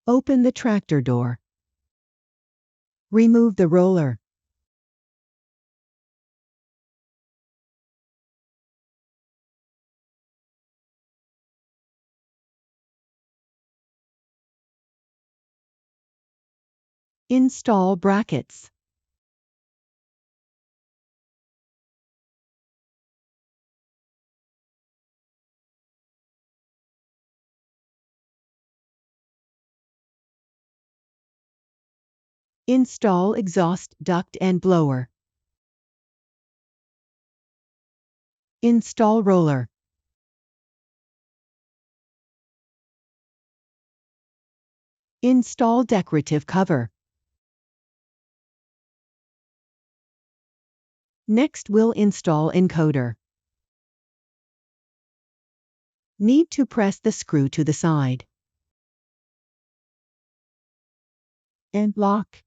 Open the tractor door. Remove the roller. Install brackets. Install exhaust duct and blower. Install roller. Install decorative cover. Next we'll install encoder. Need to press the screw to the side and lock.